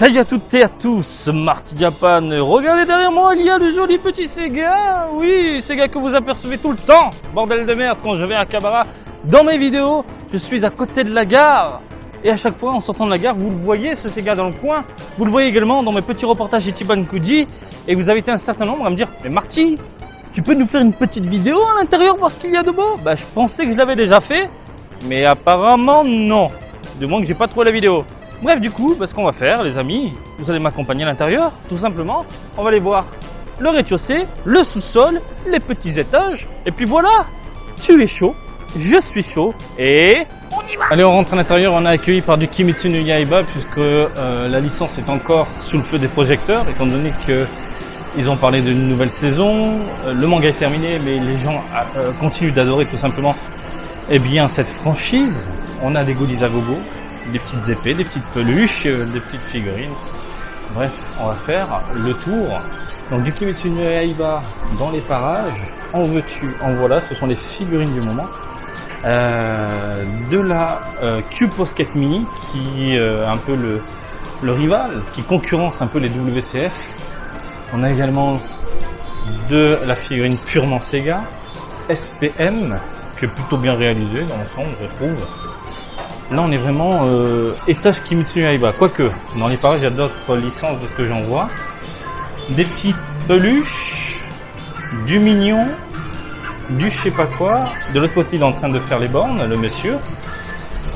Salut à toutes et à tous, Marty Japan. Regardez derrière moi, il y a le joli petit Sega. Oui, Sega que vous apercevez tout le temps. Bordel de merde, quand je vais à Kabara, dans mes vidéos, je suis à côté de la gare. Et à chaque fois, en sortant de la gare, vous le voyez, ce Sega dans le coin. Vous le voyez également dans mes petits reportages Ichiban Kuji. Et vous avez été un certain nombre à me dire, mais Marty, tu peux nous faire une petite vidéo à l'intérieur, voir ce qu'il y a de beau? Bah, je pensais que je l'avais déjà fait, mais apparemment non. Du moins que j'ai pas trouvé la vidéo. Bref, du coup, ce qu'on va faire, les amis, vous allez m'accompagner à l'intérieur, tout simplement. On va aller voir le rez-de-chaussée, le sous-sol, les petits étages. Et puis voilà, tu es chaud, je suis chaud et on y va. Allez, on rentre à l'intérieur, on est accueilli par du Kimetsu no Yaiba puisque la licence est encore sous le feu des projecteurs, étant donné qu'ils ont parlé d'une nouvelle saison. Le manga est terminé, mais les gens continuent d'adorer tout simplement cette franchise. On a des goodies à gogo. Des petites épées, des petites peluches, des petites figurines. Bref, on va faire le tour. Donc du Kimetsu no Yaiba dans les parages. En veux-tu, en voilà, ce sont les figurines du moment. De la Q-Posket Mini, qui est un peu le rival, qui concurrence un peu les WCF. On a également de la figurine purement Sega, SPM, qui est plutôt bien réalisée dans l'ensemble, je trouve. Là, on est vraiment étage Kimetsu no Yaiba. Quoique, dans les parages, il y a d'autres licences de ce que j'en vois. Des petites peluches, du mignon, du je sais pas quoi. De l'autre côté, il est en train de faire les bornes, le monsieur.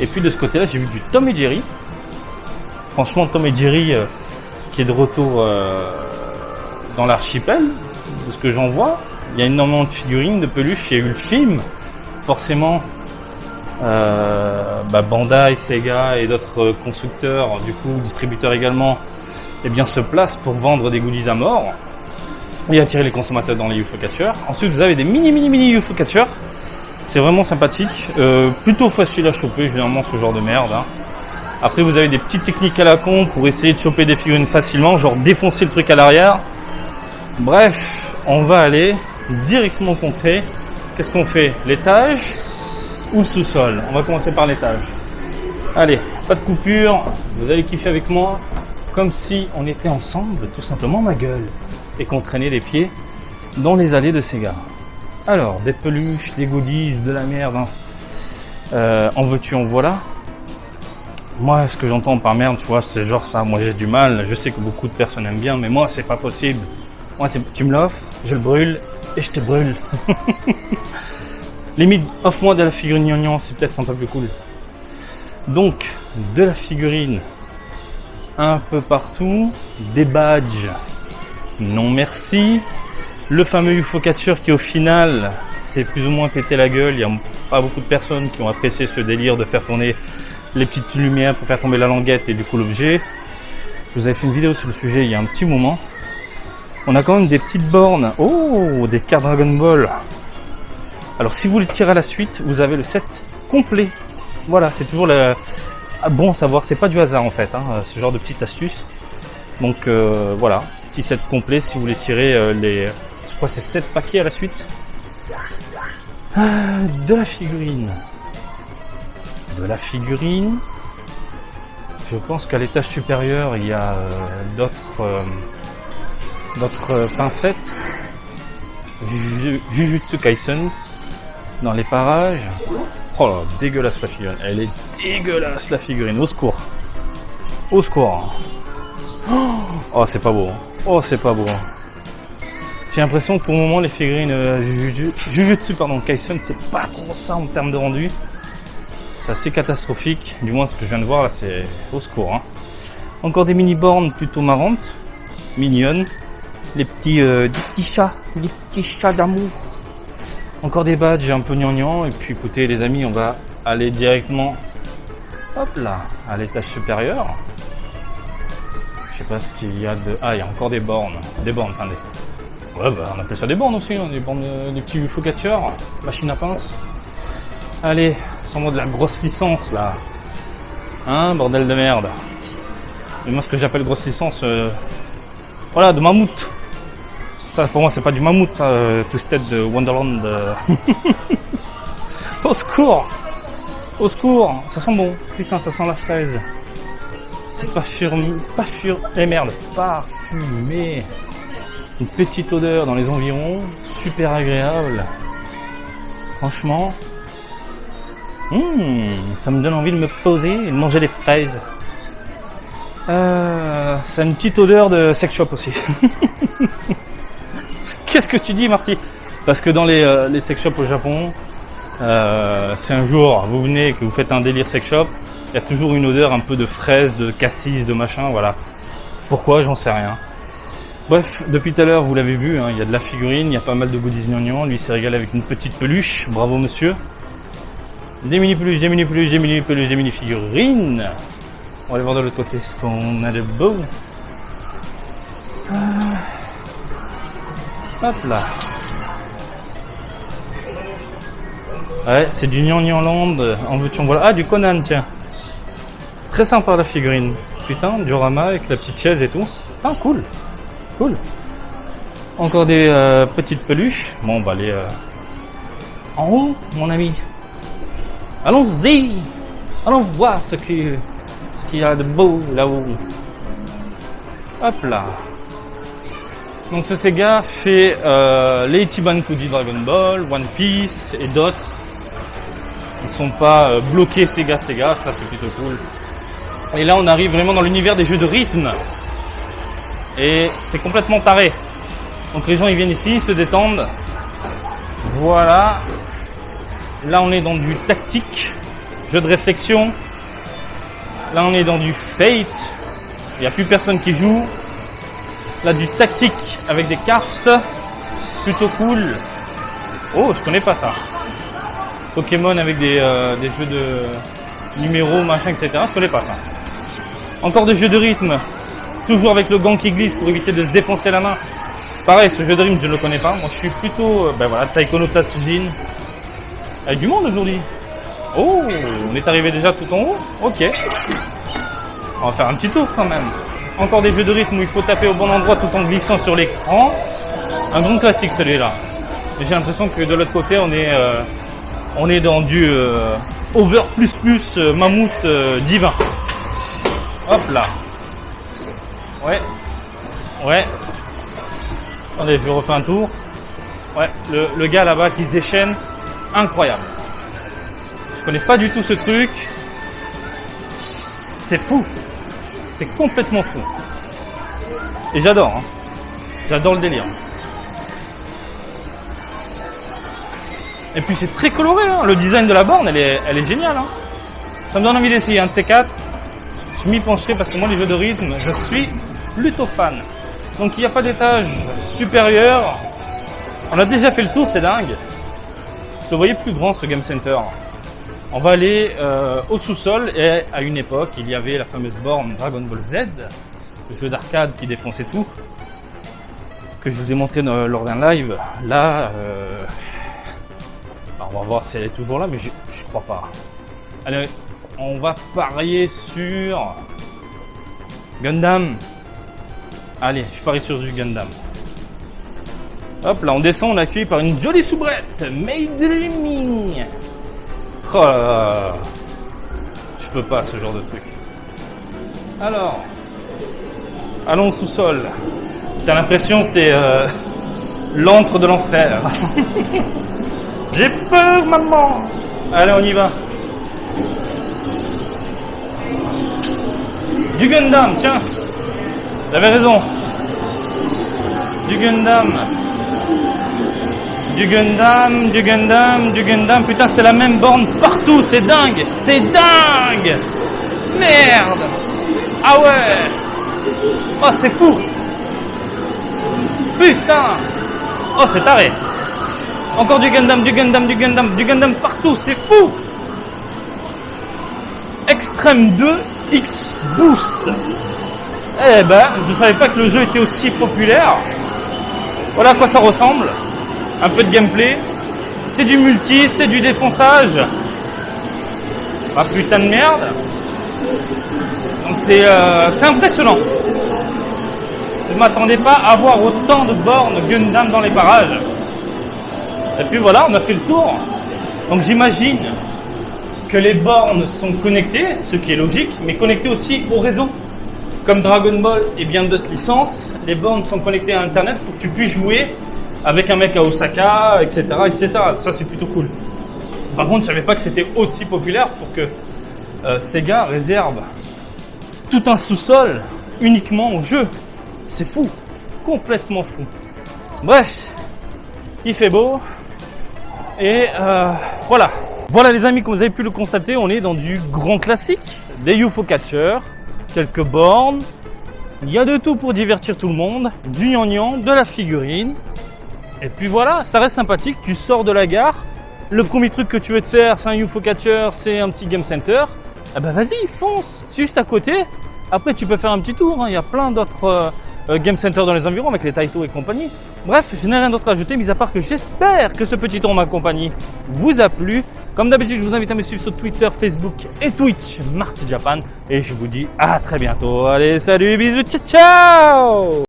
Et puis de ce côté-là, j'ai vu du Tom et Jerry. Franchement, Tom et Jerry qui est de retour dans l'archipel, de ce que j'en vois. Il y a énormément de figurines, de peluches. Il y a eu le film, forcément. Bandai, Sega et d'autres constructeurs, du coup distributeurs également, se placent pour vendre des goodies à mort et attirer les consommateurs dans les UFO Catchers. Ensuite, vous avez des mini UFO Catchers. C'est vraiment sympathique, plutôt facile à choper généralement ce genre de merde. Après, vous avez des petites techniques à la con pour essayer de choper des figurines facilement, genre défoncer le truc à l'arrière. Bref, on va aller directement au concret. Qu'est-ce qu'on fait? L'étage ou le sous-sol? On va commencer par l'étage. Allez, pas de coupure, vous allez kiffer avec moi, comme si on était ensemble, tout simplement ma gueule, et qu'on traînait les pieds dans les allées de Sega. Alors, des peluches, des goodies, de la merde, en veux-tu, en voilà. Moi, ce que j'entends par merde, tu vois, c'est genre ça, moi j'ai du mal, je sais que beaucoup de personnes aiment bien, mais moi c'est pas possible. Moi, tu me l'offres, je le brûle, et je te brûle. Limite, offre-moi de la figurine gnangnan, c'est peut-être un peu plus cool. Donc, de la figurine un peu partout, des badges, non merci. Le fameux UFO Catcher qui au final s'est plus ou moins pété la gueule. Il n'y a pas beaucoup de personnes qui ont apprécié ce délire de faire tourner les petites lumières pour faire tomber la languette et du coup l'objet. Je vous avais fait une vidéo sur le sujet il y a un petit moment. On a quand même des petites bornes. Oh, des cartes Dragon Ball. Alors si vous le tirez à la suite, vous avez le set complet. Voilà, c'est toujours bon à savoir, c'est pas du hasard en fait, ce genre de petite astuce. Donc voilà, petit set complet si vous voulez tirer je crois que c'est 7 paquets à la suite. De la figurine. De la figurine. Je pense qu'à l'étage supérieur, il y a d'autres pincettes. Jujutsu Kaisen. Dans les parages. Oh là, dégueulasse la figurine. Elle est dégueulasse la figurine. Au secours. Au secours. Oh, c'est pas beau. Oh, c'est pas beau. J'ai l'impression que pour le moment, les figurines Jujutsu Kaisen, c'est pas trop ça en termes de rendu. C'est assez catastrophique. Du moins, ce que je viens de voir là, c'est au secours. Encore des mini-bornes plutôt marrantes. Mignonnes. Les petits chats d'amour. Encore des badges un peu gnangnan. Et puis écoutez les amis, on va aller directement hop là à l'étage supérieur. Je sais pas ce qu'il y a de... Ah, il y a encore des bornes. Des bornes, enfin des... Ouais, on appelle ça des bornes aussi, des bornes, des petits UFO Catchers, machine à pince. Allez, sans moi de la grosse licence là. Bordel de merde. Et moi ce que j'appelle grosse licence, voilà, de mammouth. Ça pour moi c'est pas du mammouth, ça, Twisted de Wonderland. Au secours! Au secours! Ça sent bon. Putain, ça sent la fraise. C'est parfumé. Une petite odeur dans les environs, super agréable. Franchement, ça me donne envie de me poser et de manger des fraises. Ça a une petite odeur de sex shop aussi. Qu'est-ce que tu dis, Marty? Parce que dans les sex shops au Japon, si un jour vous venez et que vous faites un délire sex shop, il y a toujours une odeur un peu de fraise, de cassis, de machin, voilà. Pourquoi? J'en sais rien. Bref, depuis tout à l'heure, vous l'avez vu, hein, il y a de la figurine, il y a pas mal de goodies gnangnan. Lui, il s'est régalé avec une petite peluche. Bravo, monsieur. Des mini-peluches, des mini-peluches, des mini-peluches, des mini-figurines. On va aller voir de l'autre côté ce qu'on a de beau. Hop là. Ouais, c'est du Gnangnan Land. En veux-tu, en voilà. Ah, du Conan, tiens. Très sympa la figurine. Putain, diorama avec la petite chaise et tout. Ah, cool. Cool. Encore des petites peluches. Bon, bah aller en haut, mon ami. Allons-y. Allons voir ce qu'il y a de beau là-haut. Hop là. Donc ce Sega fait les Ichiban Kuji Dragon Ball, One Piece et d'autres. Ils sont pas bloqués Sega, ça c'est plutôt cool. Et là on arrive vraiment dans l'univers des jeux de rythme. Et c'est complètement taré. Donc les gens ils viennent ici, ils se détendent. Voilà. Là on est dans du tactique, jeu de réflexion. Là on est dans du Fate. Il n'y a plus personne qui joue. Là du tactique avec des cartes. Plutôt cool. Oh, je connais pas ça. Pokémon avec des jeux de numéros, machin, etc. Je connais pas ça. Encore des jeux de rythme. Toujours avec le gant qui glisse pour éviter de se défoncer la main. Pareil, ce jeu de rythme, je ne le connais pas. Moi, je suis plutôt, Taiko no Tatsujin. Avec du monde aujourd'hui. Oh, on est arrivé déjà tout en haut. Ok. On va faire un petit tour quand même. Encore des jeux de rythme où il faut taper au bon endroit tout en glissant sur l'écran. Un grand classique celui-là. Et j'ai l'impression que de l'autre côté, on est dans du over plus mammouth divin. Hop là. Ouais. Attendez, je refais un tour. Ouais, le gars là-bas qui se déchaîne. Incroyable. Je connais pas du tout ce truc. C'est fou. C'est complètement fou. Et j'adore. Hein. J'adore le délire. Et puis c'est très coloré. Hein. Le design de la borne, elle est géniale. Hein. Ça me donne envie d'essayer un de ces quatre. Je m'y pencherai parce que moi, les jeux de rythme, je suis plutôt fan. Donc il n'y a pas d'étage supérieur. On a déjà fait le tour, c'est dingue. Je le voyais plus grand ce Game Center. On va aller au sous-sol et à une époque, il y avait la fameuse borne Dragon Ball Z, le jeu d'arcade qui défonçait tout, que je vous ai montré lors d'un live. Là, on va voir si elle est toujours là, mais je crois pas. Allez, on va parier sur Gundam. Allez, je parie sur du Gundam. Hop là, on descend, on est accueilli par une jolie soubrette. Maydreaming. Oh là là. Je peux pas ce genre de truc. Alors, allons au sous-sol. T'as l'impression que c'est l'antre de l'enfer. J'ai peur, maman. Allez, on y va. Du Gundam, tiens. T'avais raison. Du Gundam. Du Gundam. Putain, c'est la même borne partout. C'est dingue. C'est dingue. Merde. Ah ouais. Oh, c'est fou. Putain. Oh, c'est taré. Encore du Gundam partout. C'est fou. Extreme 2 X Boost. Eh ben, je savais pas que le jeu était aussi populaire. Voilà à quoi ça ressemble. Un peu de gameplay. C'est du multi, c'est du défonçage. Ah putain de merde. Donc c'est impressionnant. Je m'attendais pas à voir autant de bornes Gundam dans les parages. Et puis voilà, on a fait le tour. Donc j'imagine que les bornes sont connectées, ce qui est logique, mais connectées aussi au réseau. Comme Dragon Ball et bien d'autres licences, les bornes sont connectées à Internet pour que tu puisses jouer avec un mec à Osaka, etc. etc. Ça, c'est plutôt cool. Par contre, je savais pas que c'était aussi populaire pour que Sega réserve tout un sous-sol uniquement au jeu. C'est fou, complètement fou. Bref, il fait beau et voilà. Voilà les amis, comme vous avez pu le constater, on est dans du grand classique, des UFO catchers, quelques bornes, il y a de tout pour divertir tout le monde, du gnangnan, de la figurine. Et puis voilà, ça reste sympathique, tu sors de la gare, le premier truc que tu veux te faire, c'est un UFO catcher, c'est un petit game center. Eh ben vas-y, fonce, c'est juste à côté. Après tu peux faire un petit tour, hein. Il y a plein d'autres game centers dans les environs avec les Taito et compagnie. Bref, je n'ai rien d'autre à ajouter, mis à part que j'espère que ce petit tour en ma compagnie vous a plu. Comme d'habitude, je vous invite à me suivre sur Twitter, Facebook et Twitch, Marty Japan. Et je vous dis à très bientôt. Allez, salut, bisous, ciao ciao!